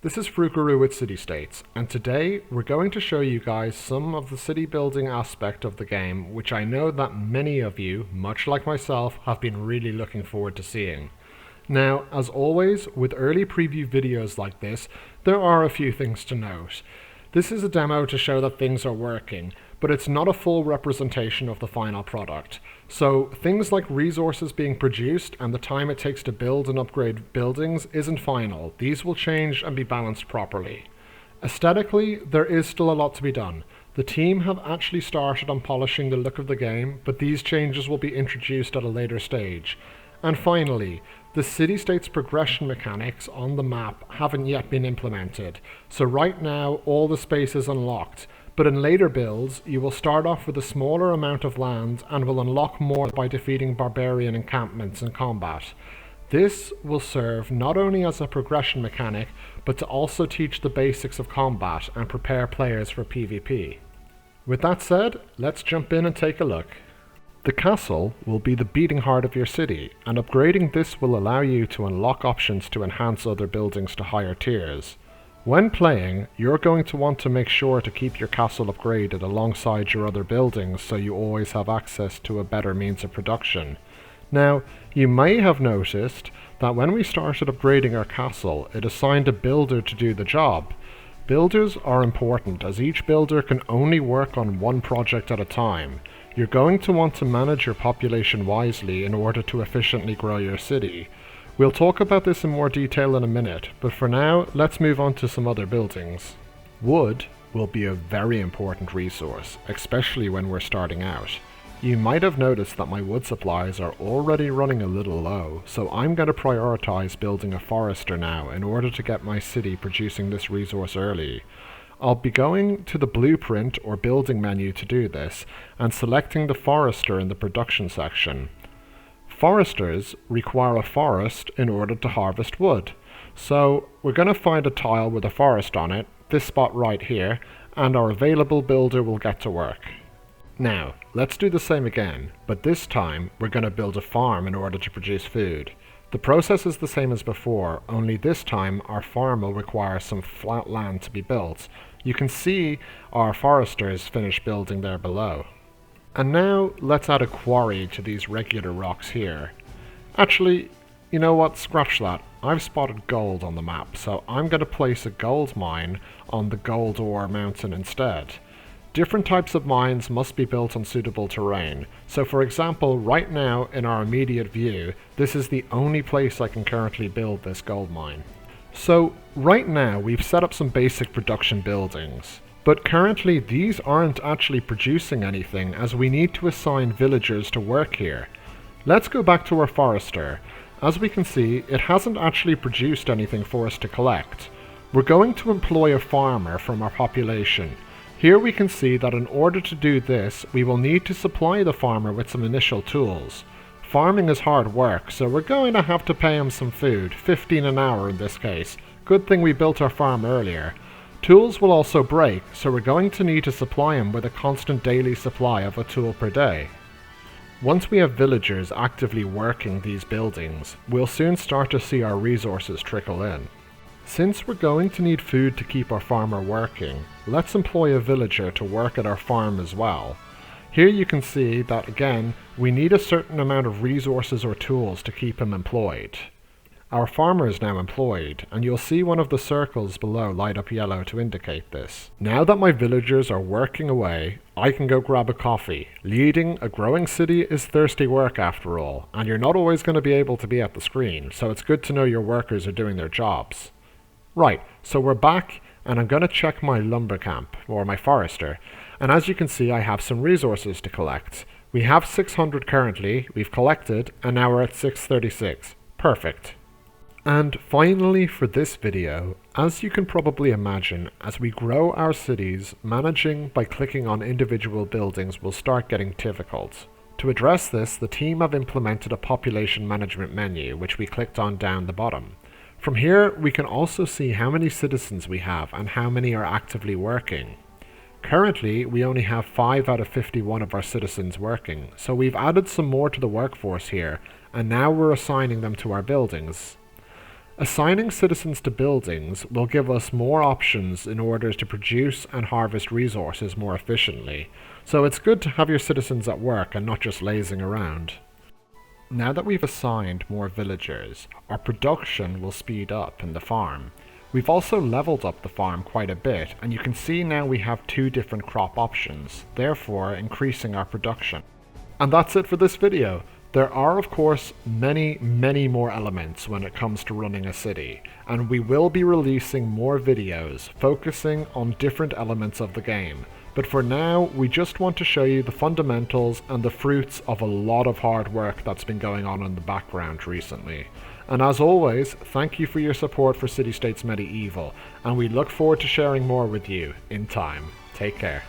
This is Fruitguru with CityStates, and today we're going to show you guys some of the city building aspect of the game, which I know that many of you, much like myself, have been really looking forward to seeing. Now, as always, with early preview videos like this, there are a few things to note. This is a demo to show that things are working, but it's not a full representation of the final product. So things like resources being produced and the time it takes to build and upgrade buildings isn't final. These will change and be balanced properly. Aesthetically, there is still a lot to be done. The team have actually started on polishing the look of the game, but these changes will be introduced at a later stage. And finally, the CityStates progression mechanics on the map haven't yet been implemented, so right now all the space is unlocked, but in later builds you will start off with a smaller amount of land and will unlock more by defeating barbarian encampments in combat. This will serve not only as a progression mechanic, but to also teach the basics of combat and prepare players for PvP. With that said, let's jump in and take a look. The castle will be the beating heart of your city, and upgrading this will allow you to unlock options to enhance other buildings to higher tiers. When playing, you're going to want to make sure to keep your castle upgraded alongside your other buildings so you always have access to a better means of production. Now, you may have noticed that when we started upgrading our castle, it assigned a builder to do the job. Builders are important as each builder can only work on one project at a time. You're going to want to manage your population wisely in order to efficiently grow your city. We'll talk about this in more detail in a minute, but for now, let's move on to some other buildings. Wood will be a very important resource, especially when we're starting out. You might have noticed that my wood supplies are already running a little low, so I'm going to prioritize building a forester now in order to get my city producing this resource early. I'll be going to the blueprint or building menu to do this, and selecting the forester in the production section. Foresters require a forest in order to harvest wood. So we're going to find a tile with a forest on it, this spot right here, and our available builder will get to work. Now, let's do the same again, but this time we're going to build a farm in order to produce food. The process is the same as before, only this time our farm will require some flat land to be built. You can see our foresters finish building there below. And now let's add a quarry to these regular rocks here. Actually, you know what, scratch that. I've spotted gold on the map, so I'm going to place a gold mine on the gold ore mountain instead. Different types of mines must be built on suitable terrain. So for example, right now in our immediate view, this is the only place I can currently build this gold mine. So right now we've set up some basic production buildings, but currently these aren't actually producing anything as we need to assign villagers to work here. Let's go back to our forester. As we can see, it hasn't actually produced anything for us to collect. We're going to employ a farmer from our population. Here we can see that in order to do this, we will need to supply the farmer with some initial tools. Farming is hard work, so we're going to have to pay him some food, 15 an hour in this case. Good thing we built our farm earlier. Tools will also break, so we're going to need to supply him with a constant daily supply of a tool per day. Once we have villagers actively working these buildings, we'll soon start to see our resources trickle in. Since we're going to need food to keep our farmer working, let's employ a villager to work at our farm as well. Here you can see that again, we need a certain amount of resources or tools to keep him employed. Our farmer is now employed, and you'll see one of the circles below light up yellow to indicate this. Now that my villagers are working away, I can go grab a coffee. Leading a growing city is thirsty work after all, and you're not always going to be able to be at the screen, so it's good to know your workers are doing their jobs. Right, so we're back, and I'm going to check my lumber camp, or my forester, and as you can see I have some resources to collect. We have 600 currently, we've collected, and now we're at 636. Perfect. And finally for this video, as you can probably imagine, as we grow our cities, managing by clicking on individual buildings will start getting difficult. To address this, the team have implemented a population management menu, which we clicked on down the bottom. From here, we can also see how many citizens we have and how many are actively working. Currently, we only have 5 out of 51 of our citizens working, so we've added some more to the workforce here, and now we're assigning them to our buildings. Assigning citizens to buildings will give us more options in order to produce and harvest resources more efficiently, so it's good to have your citizens at work and not just lazing around. Now that we've assigned more villagers, our production will speed up in the farm. We've also leveled up the farm quite a bit, and you can see now we have 2 different crop options, therefore increasing our production. And that's it for this video. There are of course many more elements when it comes to running a city, and we will be releasing more videos focusing on different elements of the game. But for now, we just want to show you the fundamentals and the fruits of a lot of hard work that's been going on in the background recently. And as always, thank you for your support for CityStates Medieval, and we look forward to sharing more with you in time. Take care.